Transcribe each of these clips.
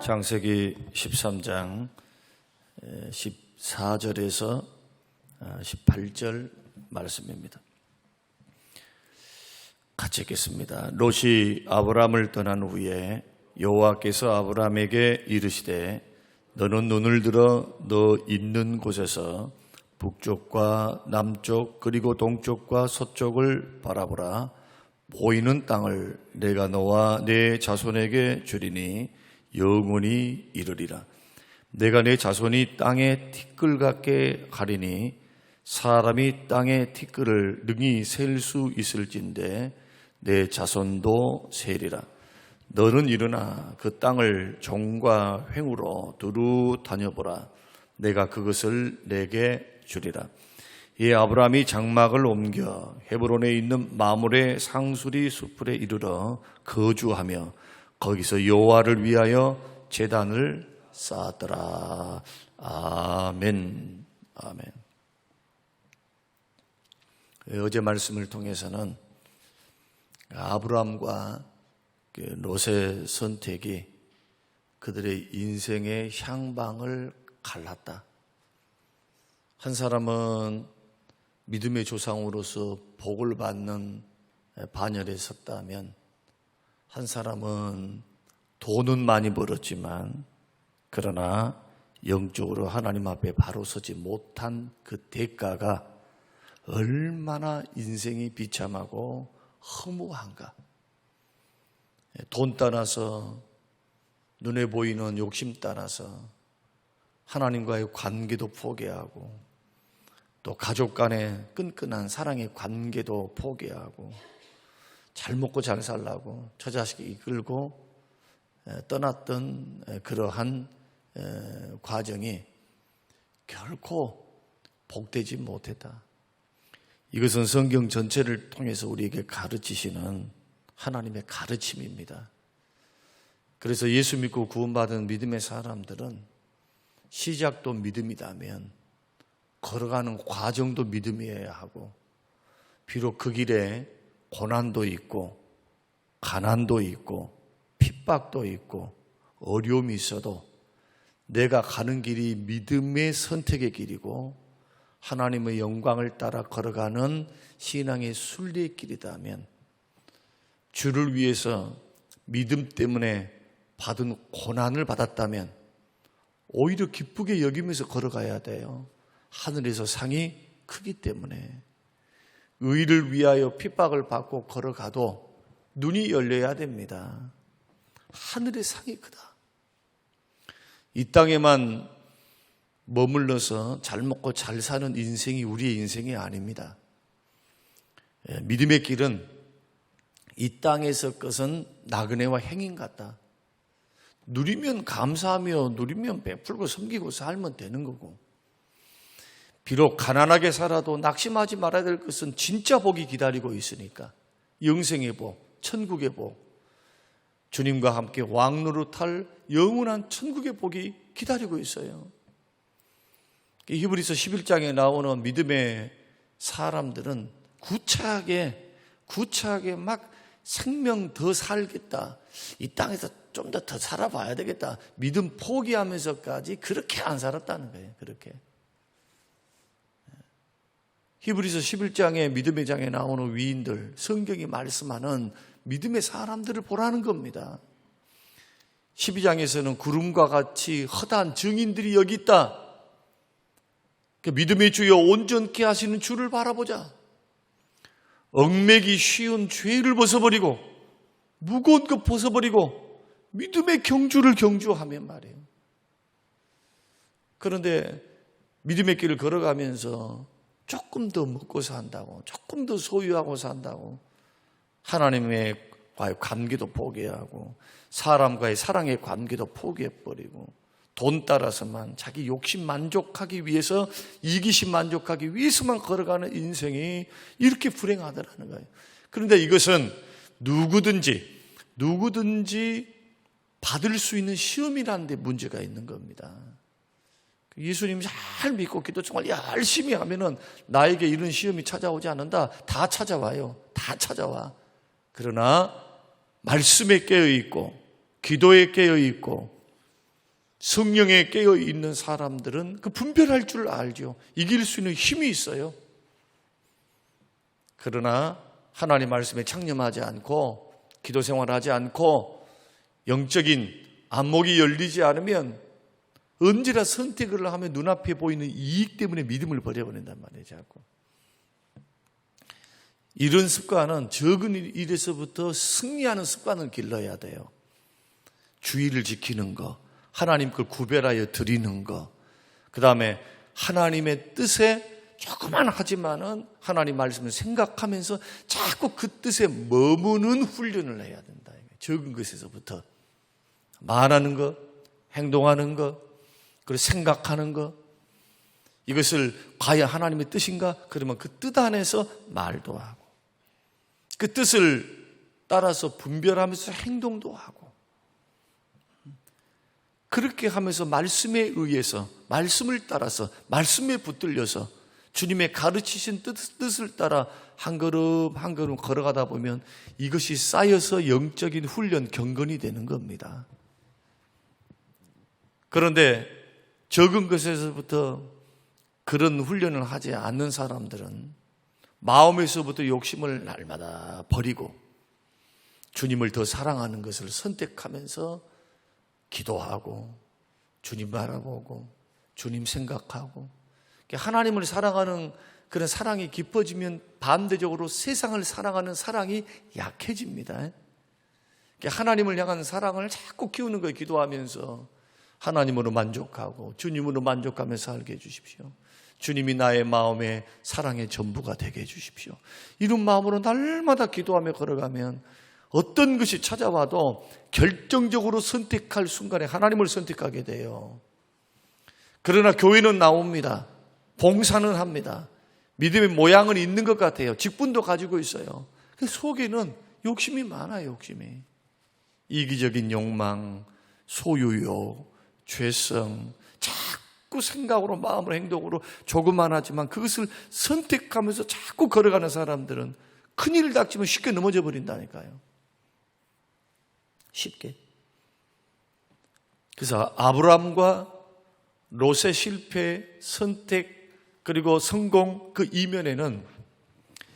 창세기 13장 14절에서 18절 말씀입니다. 같이 읽겠습니다. 롯이 아브람을 떠난 후에 여호와께서 아브람에게 이르시되 너는 눈을 들어 너 있는 곳에서 북쪽과 남쪽 그리고 동쪽과 서쪽을 바라보라. 보이는 땅을 내가 너와 내 자손에게 주리니 영원히 이르리라. 내가 내 자손이 땅의 티끌 같게 하리니 사람이 땅의 티끌을 능히 셀 수 있을진데 내 자손도 세리라. 너는 일어나 그 땅을 종과 횡으로 두루 다녀보라. 내가 그것을 내게 주리라. 이 아브람이 장막을 옮겨 헤브론에 있는 마므레 상수리 숲에 이르러 거주하며 거기서 여호와를 위하여 제단을 쌓았더라. 아멘. 아멘. 어제 말씀을 통해서는 아브람과 롯의 선택이 그들의 인생의 향방을 갈랐다. 한 사람은 믿음의 조상으로서 복을 받는 반열에 섰다면 한 사람은 돈은 많이 벌었지만 그러나 영적으로 하나님 앞에 바로 서지 못한 그 대가가 얼마나 인생이 비참하고 허무한가. 돈 따라서 눈에 보이는 욕심 따라서 하나님과의 관계도 포기하고 또 가족 간의 끈끈한 사랑의 관계도 포기하고 잘 먹고 잘 살라고 저 자식 이끌고 떠났던 그러한 과정이 결코 복되지 못했다. 이것은 성경 전체를 통해서 우리에게 가르치시는 하나님의 가르침입니다. 그래서 예수 믿고 구원받은 믿음의 사람들은 시작도 믿음이라면 걸어가는 과정도 믿음이어야 하고 비록 그 길에 고난도 있고 가난도 있고 핍박도 있고 어려움이 있어도 내가 가는 길이 믿음의 선택의 길이고 하나님의 영광을 따라 걸어가는 신앙의 순리의 길이라면 주를 위해서 믿음 때문에 받은 고난을 받았다면 오히려 기쁘게 여기면서 걸어가야 돼요. 하늘에서 상이 크기 때문에 의를 위하여 핍박을 받고 걸어가도 눈이 열려야 됩니다. 하늘의 상이 크다. 이 땅에만 머물러서 잘 먹고 잘 사는 인생이 우리의 인생이 아닙니다. 믿음의 길은 이 땅에서 것은 나그네와 행인 같다. 누리면 감사하며 누리면 베풀고 섬기고 살면 되는 거고 비록 가난하게 살아도 낙심하지 말아야 될 것은 진짜 복이 기다리고 있으니까 영생의 복, 천국의 복, 주님과 함께 왕노릇할 영원한 천국의 복이 기다리고 있어요. 히브리서 11장에 나오는 믿음의 사람들은 구차하게 막 생명 더 살겠다. 이 땅에서 좀 더 살아봐야 되겠다. 믿음 포기하면서까지 그렇게 안 살았다는 거예요. 그렇게. 히브리서 11장에 믿음의 장에 나오는 위인들, 성경이 말씀하는 믿음의 사람들을 보라는 겁니다. 12장에서는 구름과 같이 허다한 증인들이 여기 있다. 믿음의 주여 온전케 하시는 주를 바라보자. 얽매기 쉬운 죄를 벗어버리고 무거운 것 벗어버리고 믿음의 경주를 경주하면 말이에요. 그런데 믿음의 길을 걸어가면서 조금 더 먹고 산다고, 조금 더 소유하고 산다고 하나님과의 관계도 포기하고 사람과의 사랑의 관계도 포기해버리고 돈 따라서만 자기 욕심 만족하기 위해서 이기심 만족하기 위해서만 걸어가는 인생이 이렇게 불행하더라는 거예요. 그런데 이것은 누구든지 받을 수 있는 시험이라는 데 문제가 있는 겁니다. 예수님 잘 믿고 기도 정말 열심히 하면은 나에게 이런 시험이 찾아오지 않는다. 다 찾아와요. 다 찾아와. 그러나 말씀에 깨어 있고 기도에 깨어 있고 성령에 깨어 있는 사람들은 그 분별할 줄 알죠. 이길 수 있는 힘이 있어요. 그러나 하나님 말씀에 창념하지 않고 기도 생활하지 않고 영적인 안목이 열리지 않으면 언제나 선택을 하면 눈앞에 보이는 이익 때문에 믿음을 버려버린단 말이에요. 자꾸. 이런 습관은 적은 일에서부터 승리하는 습관을 길러야 돼요. 주의를 지키는 거, 하나님 걸 구별하여 드리는 거, 그 다음에 하나님의 뜻에 조그만 하지만은 하나님 말씀을 생각하면서 자꾸 그 뜻에 머무는 훈련을 해야 된다. 적은 것에서부터 말하는 것, 행동하는 것, 그리고 생각하는 것, 이것을 과연 하나님의 뜻인가? 그러면 그 뜻 안에서 말도 하고 그 뜻을 따라서 분별하면서 행동도 하고 그렇게 하면서 말씀에 의해서 말씀을 따라서 말씀에 붙들려서 주님의 가르치신 뜻을 따라 한 걸음 한 걸음 걸어가다 보면 이것이 쌓여서 영적인 훈련, 경건이 되는 겁니다. 그런데 적은 것에서부터 그런 훈련을 하지 않는 사람들은 마음에서부터 욕심을 날마다 버리고 주님을 더 사랑하는 것을 선택하면서 기도하고 주님 바라보고 주님 생각하고 하나님을 사랑하는 그런 사랑이 깊어지면 반대적으로 세상을 사랑하는 사랑이 약해집니다. 하나님을 향한 사랑을 자꾸 키우는 거예요. 기도하면서 하나님으로 만족하고 주님으로 만족하며 살게 해주십시오. 주님이 나의 마음에 사랑의 전부가 되게 해주십시오. 이런 마음으로 날마다 기도하며 걸어가면 어떤 것이 찾아와도 결정적으로 선택할 순간에 하나님을 선택하게 돼요. 그러나 교회는 나옵니다. 봉사는 합니다. 믿음의 모양은 있는 것 같아요. 직분도 가지고 있어요. 속에는 욕심이 많아요. 욕심이. 이기적인 욕망, 소유욕, 죄성, 자꾸 생각으로 마음으로 행동으로 조금만 하지만 그것을 선택하면서 자꾸 걸어가는 사람들은 큰일을 닥치면 쉽게 넘어져 버린다니까요. 쉽게. 그래서 아브라함과 롯의 실패, 선택, 그리고 성공 그 이면에는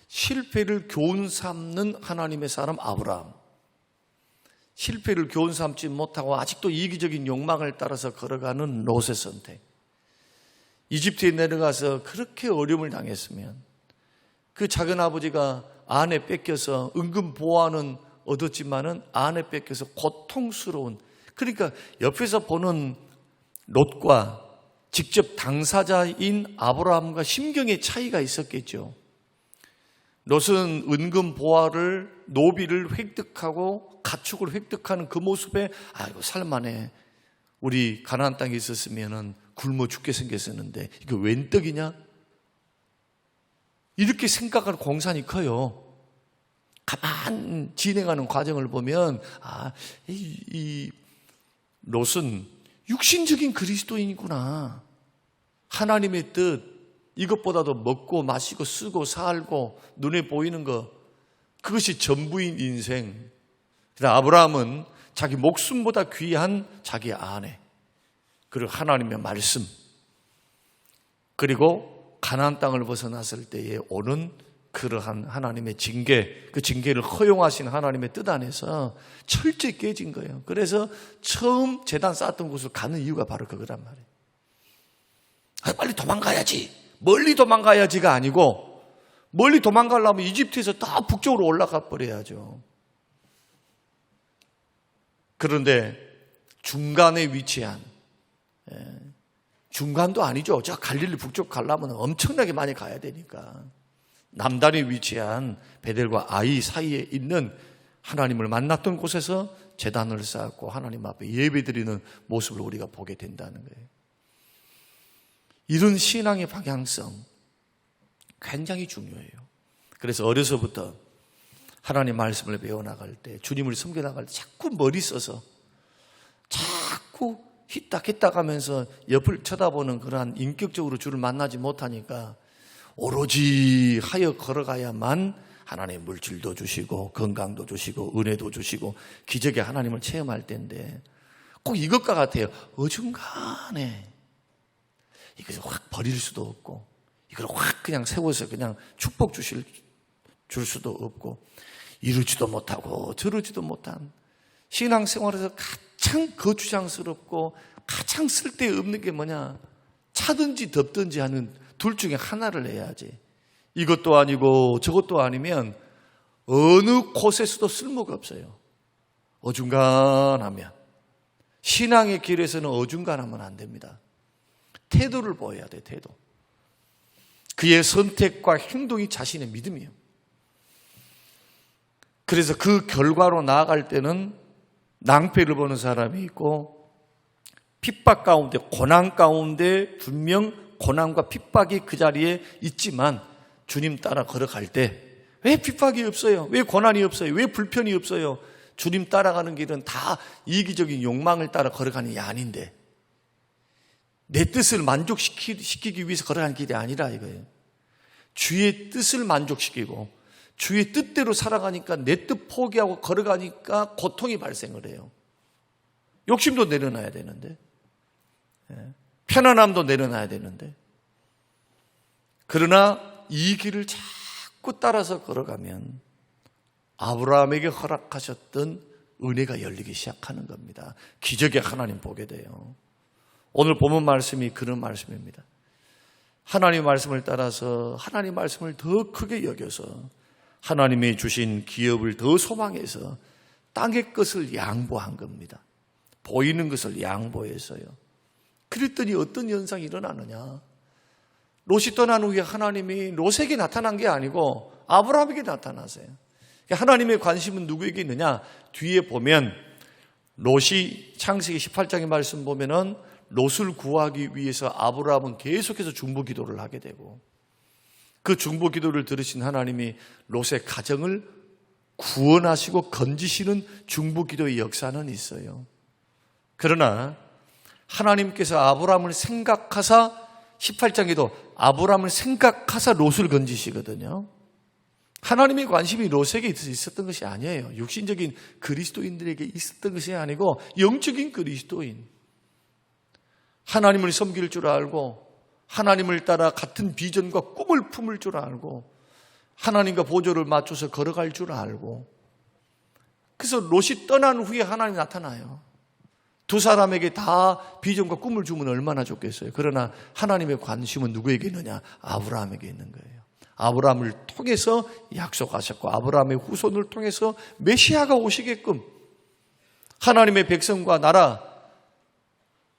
실패를 교훈 삼는 하나님의 사람 아브라함, 실패를 교훈 삼지 못하고 아직도 이기적인 욕망을 따라서 걸어가는 롯의 선택, 이집트에 내려가서 그렇게 어려움을 당했으면 그 작은 아버지가 아내 뺏겨서 은근 보호하는 얻었지만은 아내 뺏겨서 고통스러운, 그러니까 옆에서 보는 롯과 직접 당사자인 아브라함과 심경의 차이가 있었겠죠. 롯은 은근 보화를, 노비를 획득하고 가축을 획득하는 그 모습에 아이고 살만해, 우리 가나안 땅에 있었으면 굶어 죽게 생겼었는데 이거 웬 떡이냐? 이렇게 생각하는 공산이 커요. 가만 진행하는 과정을 보면 이 롯은 육신적인 그리스도인이구나. 하나님의 뜻, 이것보다도 먹고 마시고 쓰고 살고 눈에 보이는 것, 그것이 전부인 인생. 아브라함은 자기 목숨보다 귀한 자기 아내, 그리고 하나님의 말씀, 그리고 가나안 땅을 벗어났을 때에 오는 그러한 하나님의 징계, 그 징계를 허용하신 하나님의 뜻 안에서 철저히 깨진 거예요. 그래서 처음 제단 쌓았던 곳을 가는 이유가 바로 그거란 말이에요. 빨리 도망가야지, 멀리 도망가야지가 아니고, 멀리 도망가려면 이집트에서 다 북쪽으로 올라가 버려야죠. 그런데 중간에 위치한, 중간도 아니죠. 저 갈릴리 북쪽 가려면 엄청나게 많이 가야 되니까 남단에 위치한 베델과 아이 사이에 있는 하나님을 만났던 곳에서 제단을 쌓고 하나님 앞에 예배드리는 모습을 우리가 보게 된다는 거예요. 이런 신앙의 방향성 굉장히 중요해요. 그래서 어려서부터 하나님 말씀을 배워나갈 때, 주님을 섬겨나갈 때 자꾸 머리 써서 자꾸 히딱히딱 하면서 옆을 쳐다보는 그러한 인격적으로 주를 만나지 못하니까 오로지 하여 걸어가야만 하나님의 물질도 주시고 건강도 주시고 은혜도 주시고 기적의 하나님을 체험할 텐데, 꼭 이것과 같아요. 어중간해. 이것을 확 버릴 수도 없고, 이걸 확 그냥 세워서 그냥 축복 줄 수도 없고, 이루지도 못하고 저루지도 못한 신앙생활에서 가장 거추장스럽고 가장 쓸데없는 게 뭐냐? 차든지 덮든지 하는 둘 중에 하나를 해야지. 이것도 아니고 저것도 아니면 어느 곳에서도 쓸모가 없어요. 어중간하면. 신앙의 길에서는 어중간하면 안 됩니다. 태도를 보여야 돼, 태도. 그의 선택과 행동이 자신의 믿음이에요. 그래서 그 결과로 나아갈 때는 낭패를 보는 사람이 있고, 핍박 가운데, 고난 가운데 분명 고난과 핍박이 그 자리에 있지만 주님 따라 걸어갈 때 왜 핍박이 없어요? 왜 고난이 없어요? 왜 불편이 없어요? 주님 따라가는 길은 다 이기적인 욕망을 따라 걸어가는 게 아닌데, 내 뜻을 만족시키기 위해서 걸어가는 길이 아니라 이거예요. 주의 뜻을 만족시키고 주의 뜻대로 살아가니까 내 뜻 포기하고 걸어가니까 고통이 발생을 해요. 욕심도 내려놔야 되는데, 편안함도 내려놔야 되는데, 그러나 이 길을 자꾸 따라서 걸어가면 아브라함에게 허락하셨던 은혜가 열리기 시작하는 겁니다. 기적의 하나님 보게 돼요. 오늘 본문 말씀이 그런 말씀입니다. 하나님의 말씀을 따라서 하나님의 말씀을 더 크게 여겨서 하나님이 주신 기업을 더 소망해서 땅의 것을 양보한 겁니다. 보이는 것을 양보해서요. 그랬더니 어떤 현상이 일어나느냐? 롯이 떠난 후에 하나님이 롯에게 나타난 게 아니고 아브라함에게 나타나세요. 하나님의 관심은 누구에게 있느냐? 뒤에 보면 롯이 창세기 18장의 말씀 보면은 롯을 구하기 위해서 아브라함은 계속해서 중보기도를 하게 되고, 그 중보기도를 들으신 하나님이 롯의 가정을 구원하시고 건지시는 중보기도의 역사는 있어요. 그러나 하나님께서 아브라함을 생각하사 18장에도 아브라함을 생각하사 롯을 건지시거든요. 하나님의 관심이 롯에게 있었던 것이 아니에요. 육신적인 그리스도인들에게 있었던 것이 아니고 영적인 그리스도인, 하나님을 섬길 줄 알고 하나님을 따라 같은 비전과 꿈을 품을 줄 알고 하나님과 보조를 맞춰서 걸어갈 줄 알고, 그래서 롯이 떠난 후에 하나님이 나타나요. 두 사람에게 다 비전과 꿈을 주면 얼마나 좋겠어요. 그러나 하나님의 관심은 누구에게 있느냐? 아브라함에게 있는 거예요. 아브라함을 통해서 약속하셨고 아브라함의 후손을 통해서 메시아가 오시게끔 하나님의 백성과 나라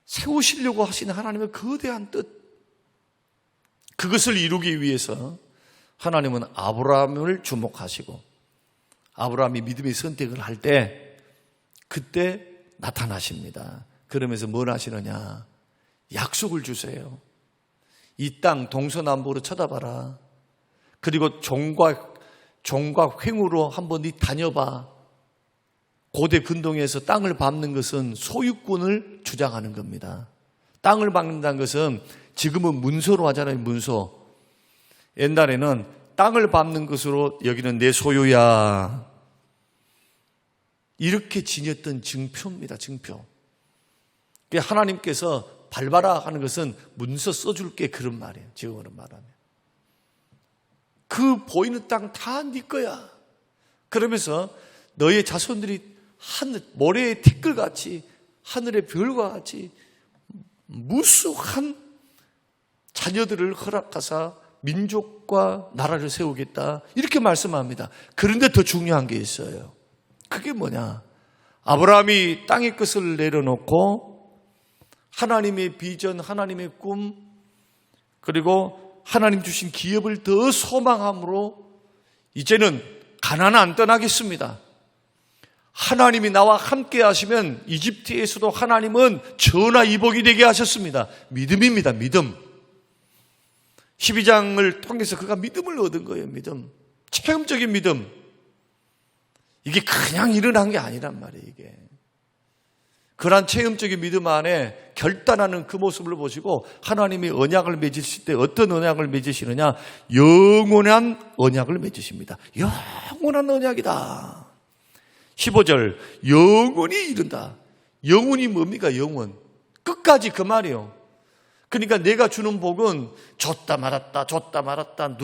세우시려고 하신 하나님의 거대한 뜻, 그것을 이루기 위해서 하나님은 아브라함을 주목하시고 아브라함이 믿음의 선택을 할 때 그때 나타나십니다. 그러면서 뭘 하시느냐? 약속을 주세요. 이 땅 동서남북으로 쳐다봐라. 그리고 종과 횡으로 한번 네 다녀봐. 고대 근동에서 땅을 밟는 것은 소유권을 주장하는 겁니다. 땅을 밟는다는 것은 지금은 문서로 하잖아요. 문서. 옛날에는 땅을 밟는 것으로 여기는 내 소유야, 이렇게 지녔던 증표입니다. 증표. 하나님께서 밟아라 하는 것은 문서 써줄게, 그런 말이에요. 지금으로 말하면. 그 보이는 땅 다 네 거야. 그러면서 너의 자손들이 하늘, 모래의 티끌같이 하늘의 별과 같이 무수한 자녀들을 허락하사 민족과 나라를 세우겠다, 이렇게 말씀합니다. 그런데 더 중요한 게 있어요. 그게 뭐냐? 아브라함이 땅의 것을 내려놓고 하나님의 비전, 하나님의 꿈, 그리고 하나님 주신 기업을 더 소망함으로 이제는 가나안 안 떠나겠습니다. 하나님이 나와 함께 하시면 이집트에서도 하나님은 전화위복이 되게 하셨습니다. 믿음입니다. 믿음. 12장을 통해서 그가 믿음을 얻은 거예요. 믿음. 체험적인 믿음. 이게 그냥 일어난 게 아니란 말이에요. 이게 그러한 체험적인 믿음 안에 결단하는 그 모습을 보시고 하나님이 언약을 맺으실 때 어떤 언약을 맺으시느냐? 영원한 언약을 맺으십니다. 영원한 언약이다. 15절, 영원히 이른다. 영원이 뭡니까? 영원. 끝까지 그 말이에요. 그러니까 내가 주는 복은 줬다 말았다, 줬다 말았다,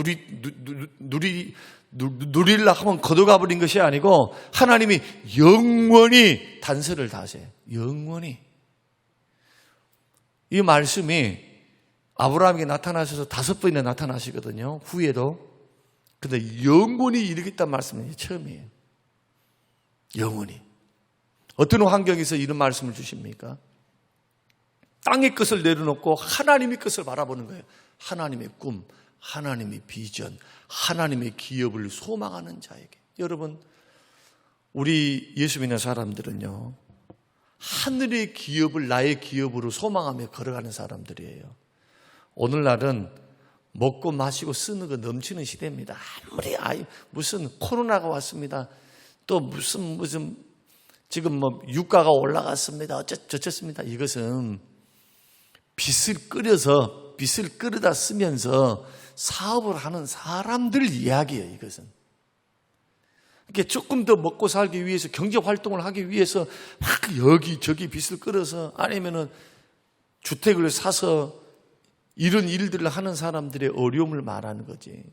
누리려 하면 걷어가 버린 것이 아니고 하나님이 영원히 단서를 다하세요. 영원히. 이 말씀이 아브라함에게 나타나셔서 5번이나 나타나시거든요. 후에도. 그런데 영원히 이르겠다는 말씀은 처음이에요. 영원히. 어떤 환경에서 이런 말씀을 주십니까? 땅의 것을 내려놓고 하나님의 것을 바라보는 거예요. 하나님의 꿈, 하나님의 비전, 하나님의 기업을 소망하는 자에게. 여러분, 우리 예수 믿는 사람들은요, 하늘의 기업을 나의 기업으로 소망하며 걸어가는 사람들이에요. 오늘날은 먹고 마시고 쓰는 거 넘치는 시대입니다. 아무리 무슨 코로나가 왔습니다. 또 무슨 지금 뭐 유가가 올라갔습니다. 어쩌습니다. 이것은 빚을 끌어다 쓰면서 사업을 하는 사람들 이야기예요. 이것은. 이렇게 조금 더 먹고 살기 위해서 경제 활동을 하기 위해서 막 여기저기 빚을 끌어서 아니면은 주택을 사서 이런 일들을 하는 사람들의 어려움을 말하는 거지.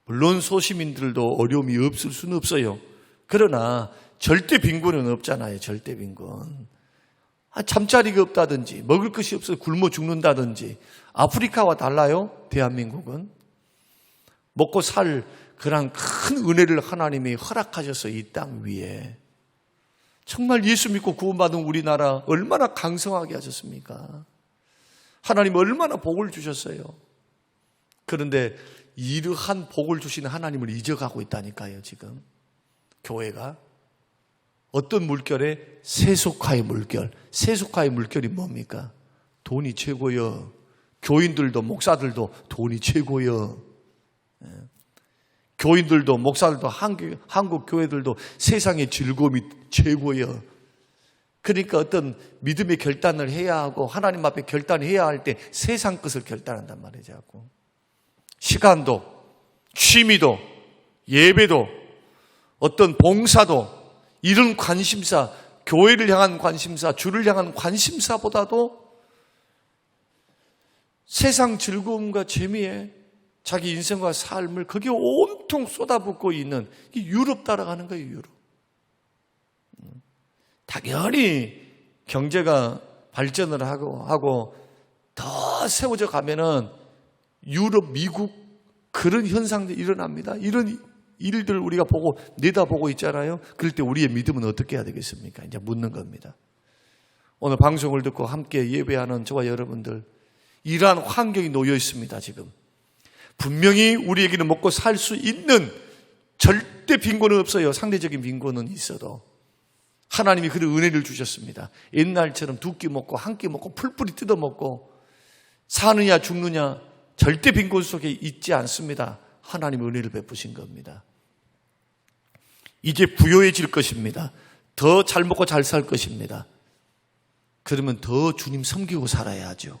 물론 소시민들도 어려움이 없을 수는 없어요. 그러나 절대 빈곤은 없잖아요. 절대 빈곤. 잠자리가 없다든지 먹을 것이 없어서 굶어 죽는다든지. 아프리카와 달라요. 대한민국은. 먹고 살 그런 큰 은혜를 하나님이 허락하셔서 이 땅 위에 정말 예수 믿고 구원받은 우리나라 얼마나 강성하게 하셨습니까? 하나님 얼마나 복을 주셨어요. 그런데 이러한 복을 주시는 하나님을 잊어가고 있다니까요. 지금 교회가. 어떤 물결에? 세속화의 물결. 세속화의 물결이 뭡니까? 돈이 최고요. 교인들도 목사들도 돈이 최고요. 교인들도 목사들도 한국 교회들도 세상의 즐거움이 최고요. 그러니까 어떤 믿음의 결단을 해야 하고 하나님 앞에 결단해야 할 때 세상 것을 결단한단 말이죠. 자꾸. 시간도, 취미도, 예배도, 어떤 봉사도, 이런 관심사, 교회를 향한 관심사, 주를 향한 관심사보다도 세상 즐거움과 재미에 자기 인생과 삶을 거기에 온통 쏟아붓고 있는 유럽 따라가는 거예요. 유럽. 당연히 경제가 발전을 하고 더 세워져 가면은 유럽, 미국 그런 현상들이 일어납니다. 이런 일들 우리가 내다보고 있잖아요. 그럴 때 우리의 믿음은 어떻게 해야 되겠습니까? 이제 묻는 겁니다. 오늘 방송을 듣고 함께 예배하는 저와 여러분들, 이러한 환경이 놓여 있습니다. 지금 분명히 우리에게는 먹고 살 수 있는 절대 빈곤은 없어요. 상대적인 빈곤은 있어도 하나님이 그런 은혜를 주셨습니다. 옛날처럼 두 끼 먹고 한 끼 먹고 풀뿌리 뜯어 먹고 사느냐 죽느냐 절대 빈곤 속에 있지 않습니다. 하나님의 은혜를 베푸신 겁니다. 이제 부요해질 것입니다. 더 잘 먹고 잘 살 것입니다. 그러면 더 주님 섬기고 살아야죠.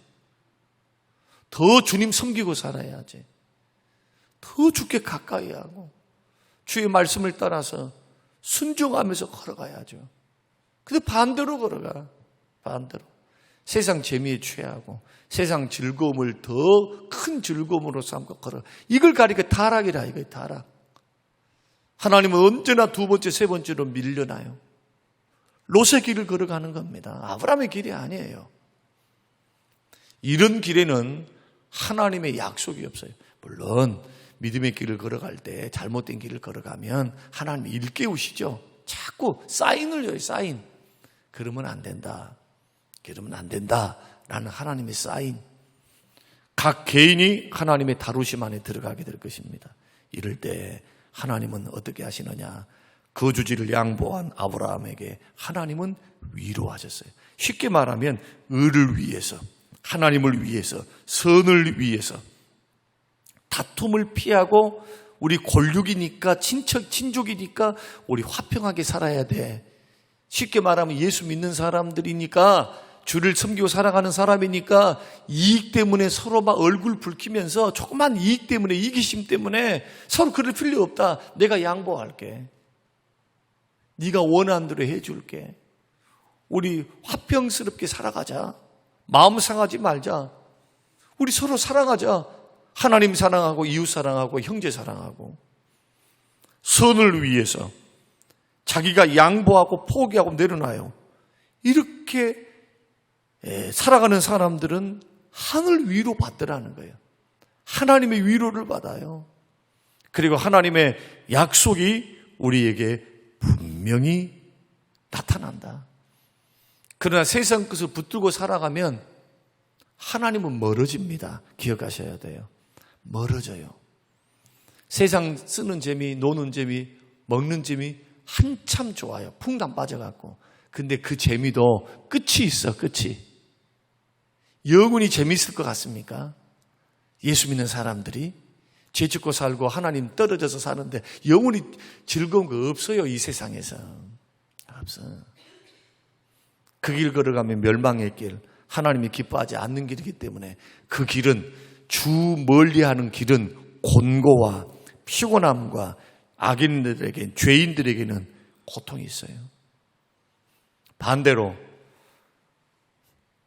더 주님 섬기고 살아야지. 더 주께 가까이 하고 주의 말씀을 따라서 순종하면서 걸어가야죠. 근데 반대로 걸어가. 반대로. 세상 재미에 취하고 세상 즐거움을 더 큰 즐거움으로 삼고 걸어. 이걸 가리켜 타락이라 이거예요. 타락. 하나님은 언제나 두 번째, 세 번째로 밀려나요. 롯의 길을 걸어가는 겁니다. 아브라함의 길이 아니에요. 이런 길에는 하나님의 약속이 없어요. 물론 믿음의 길을 걸어갈 때 잘못된 길을 걸어가면 하나님이 일깨우시죠. 자꾸 사인을 줘요. 사인. 그러면 안 된다. 그러면 안 된다. 라는 하나님의 사인. 각 개인이 하나님의 다루심 안에 들어가게 될 것입니다. 이럴 때 하나님은 어떻게 하시느냐. 거주지를 양보한 아브라함에게 하나님은 위로하셨어요. 쉽게 말하면 의를 위해서, 하나님을 위해서, 선을 위해서 다툼을 피하고 우리 골육이니까 친족이니까 우리 화평하게 살아야 돼. 쉽게 말하면 예수 믿는 사람들이니까 주를 섬기고 살아가는 사람이니까 이익 때문에 서로 막 얼굴 붉히면서 조그만 이익 때문에 이기심 때문에 서로 그럴 필요 없다. 내가 양보할게. 네가 원하는 대로 해줄게. 우리 화평스럽게 살아가자. 마음 상하지 말자. 우리 서로 사랑하자. 하나님 사랑하고 이웃 사랑하고 형제 사랑하고 선을 위해서 자기가 양보하고 포기하고 내려놔요. 이렇게 살아가는 사람들은 하늘 위로 받더라는 거예요. 하나님의 위로를 받아요. 그리고 하나님의 약속이 우리에게 분명히 나타난다. 그러나 세상 것을 붙들고 살아가면 하나님은 멀어집니다. 기억하셔야 돼요. 멀어져요. 세상 쓰는 재미, 노는 재미, 먹는 재미 한참 좋아요. 풍당 빠져갖고. 근데 그 재미도 끝이 있어, 끝이. 영원히 재미있을 것 같습니까? 예수 믿는 사람들이 죄 짓고 살고 하나님 떨어져서 사는데 영원히 즐거운 거 없어요, 이 세상에서. 없어. 그 길 걸어가면 멸망의 길, 하나님이 기뻐하지 않는 길이기 때문에 그 길은 주 멀리하는 길은 곤고와 피곤함과 악인들에게, 죄인들에게는 고통이 있어요. 반대로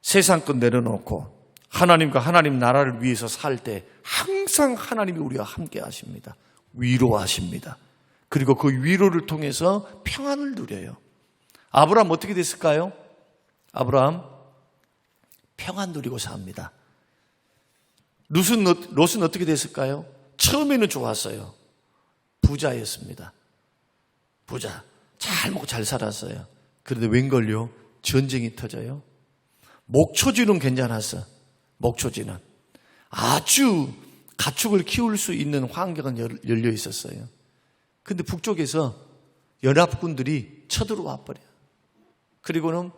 세상 것 내려놓고 하나님과 하나님 나라를 위해서 살 때 항상 하나님이 우리와 함께 하십니다. 위로하십니다. 그리고 그 위로를 통해서 평안을 누려요. 아브라함 어떻게 됐을까요? 아브라함 평안 누리고 삽니다. 롯은 어떻게 됐을까요? 처음에는 좋았어요. 부자였습니다. 부자. 잘 먹고 잘 살았어요. 그런데 웬걸요? 전쟁이 터져요. 목초지는 괜찮았어. 목초지는. 아주 가축을 키울 수 있는 환경은 열려 있었어요. 근데 북쪽에서 연합군들이 쳐들어와 버려요. 그리고는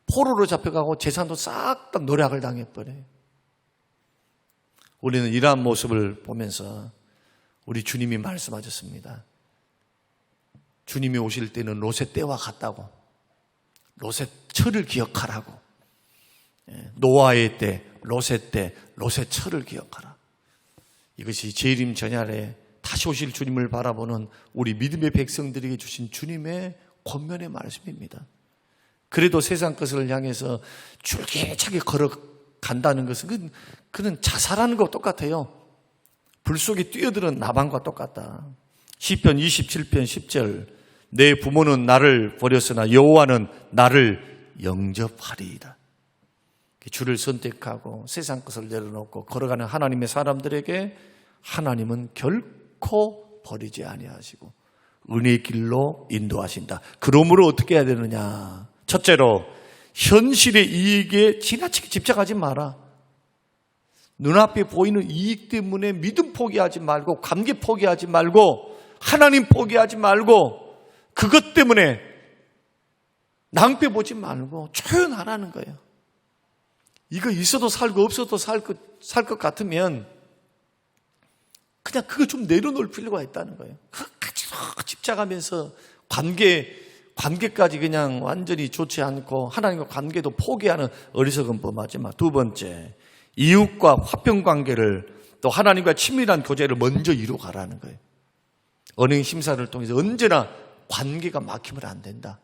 포로로 잡혀가고 재산도 싹 다 노략을 당해버려요. 우리는 이러한 모습을 보면서 우리 주님이 말씀하셨습니다. 주님이 오실 때는 롯의 때와 같다고. 롯의 철을 기억하라고. 노아의 때, 롯의 때, 롯의 철을 기억하라. 이것이 재림 전야에 다시 오실 주님을 바라보는 우리 믿음의 백성들에게 주신 주님의 권면의 말씀입니다. 그래도 세상 것을 향해서 줄기차게 걸어간다는 것은 그는 자살하는 것 똑같아요. 불 속에 뛰어드는 나방과 똑같다. 시편 27편 10절 내 부모는 나를 버렸으나 여호와는 나를 영접하리이다. 주를 선택하고 세상 것을 내려놓고 걸어가는 하나님의 사람들에게 하나님은 결코 버리지 아니하시고 은혜의 길로 인도하신다. 그러므로 어떻게 해야 되느냐? 첫째로 현실의 이익에 지나치게 집착하지 마라. 눈앞에 보이는 이익 때문에 믿음 포기하지 말고 관계 포기하지 말고 하나님 포기하지 말고 그것 때문에 낭패 보지 말고 초연하라는 거예요. 이거 있어도 살고 없어도 살 것 같으면 그냥 그거 좀 내려놓을 필요가 있다는 거예요. 그것까지 집착하면서 관계까지 그냥 완전히 좋지 않고 하나님과 관계도 포기하는 어리석은 범하지 마. 두 번째, 이웃과 화평관계를 또 하나님과 친밀한 교제를 먼저 이루어가라는 거예요. 언행 심사를 통해서 언제나 관계가 막히면 안 된다.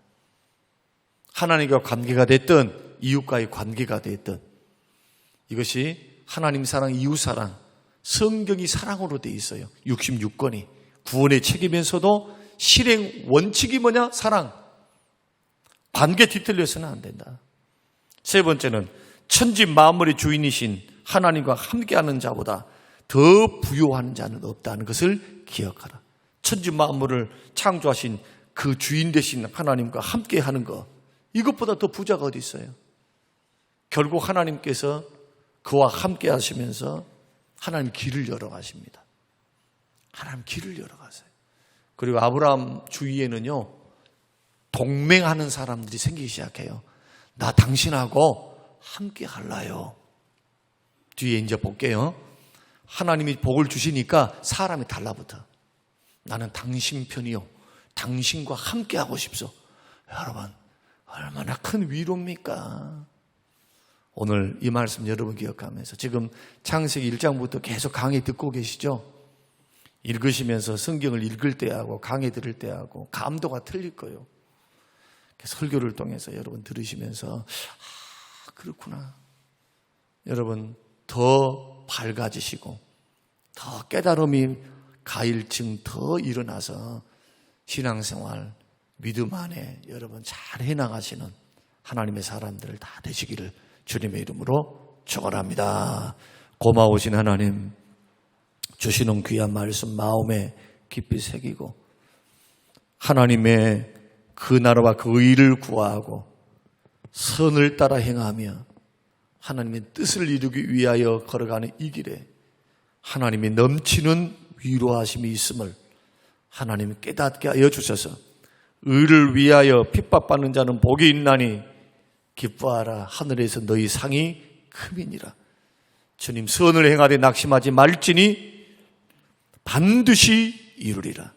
하나님과 관계가 됐든 이웃과의 관계가 됐든 이것이 하나님 사랑, 이웃 사랑, 성경이 사랑으로 되어 있어요. 66권이. 구원의 책이면서도 실행 원칙이 뭐냐? 사랑. 관계 뒤틀려서는 안 된다. 세 번째는 천지 만물의 주인이신 하나님과 함께하는 자보다 더 부요한 자는 없다는 것을 기억하라. 천지 만물을 창조하신 그 주인 되신 하나님과 함께하는 것, 이것보다 더 부자가 어디 있어요? 결국 하나님께서 그와 함께 하시면서 하나님 길을 열어가십니다. 하나님 길을 열어가세요. 그리고 아브라함 주위에는요, 동맹하는 사람들이 생기기 시작해요. 나 당신하고 함께 할라요. 뒤에 이제 볼게요. 하나님이 복을 주시니까 사람이 달라붙어. 나는 당신 편이요. 당신과 함께 하고 싶소. 여러분, 얼마나 큰 위로입니까? 오늘 이 말씀 여러분 기억하면서 지금 창세기 1장부터 계속 강의 듣고 계시죠? 읽으시면서 성경을 읽을 때하고 강의 들을 때하고 감도가 틀릴 거예요. 설교를 통해서 여러분 들으시면서 그렇구나. 여러분 더 밝아지시고 더 깨달음이 가일층 더 일어나서 신앙생활 믿음 안에 여러분 잘 해나가시는 하나님의 사람들 다 되시기를 주님의 이름으로 축원합니다. 고마우신 하나님, 주시는 귀한 말씀 마음에 깊이 새기고 하나님의 그 나라와 그 의를 구하고 선을 따라 행하며 하나님의 뜻을 이루기 위하여 걸어가는 이 길에 하나님이 넘치는 위로하심이 있음을 하나님이 깨닫게 하여 주셔서 의를 위하여 핍박받는 자는 복이 있나니 기뻐하라. 하늘에서 너희 상이 큼이니라. 주님, 선을 행하되 낙심하지 말지니 반드시 이루리라.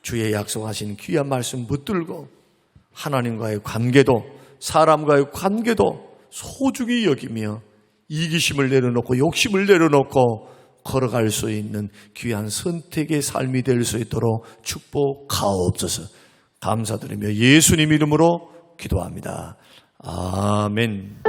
주의 약속하신 귀한 말씀 붙들고 하나님과의 관계도 사람과의 관계도 소중히 여기며 이기심을 내려놓고 욕심을 내려놓고 걸어갈 수 있는 귀한 선택의 삶이 될 수 있도록 축복하옵소서. 감사드리며 예수님 이름으로 기도합니다. 아멘.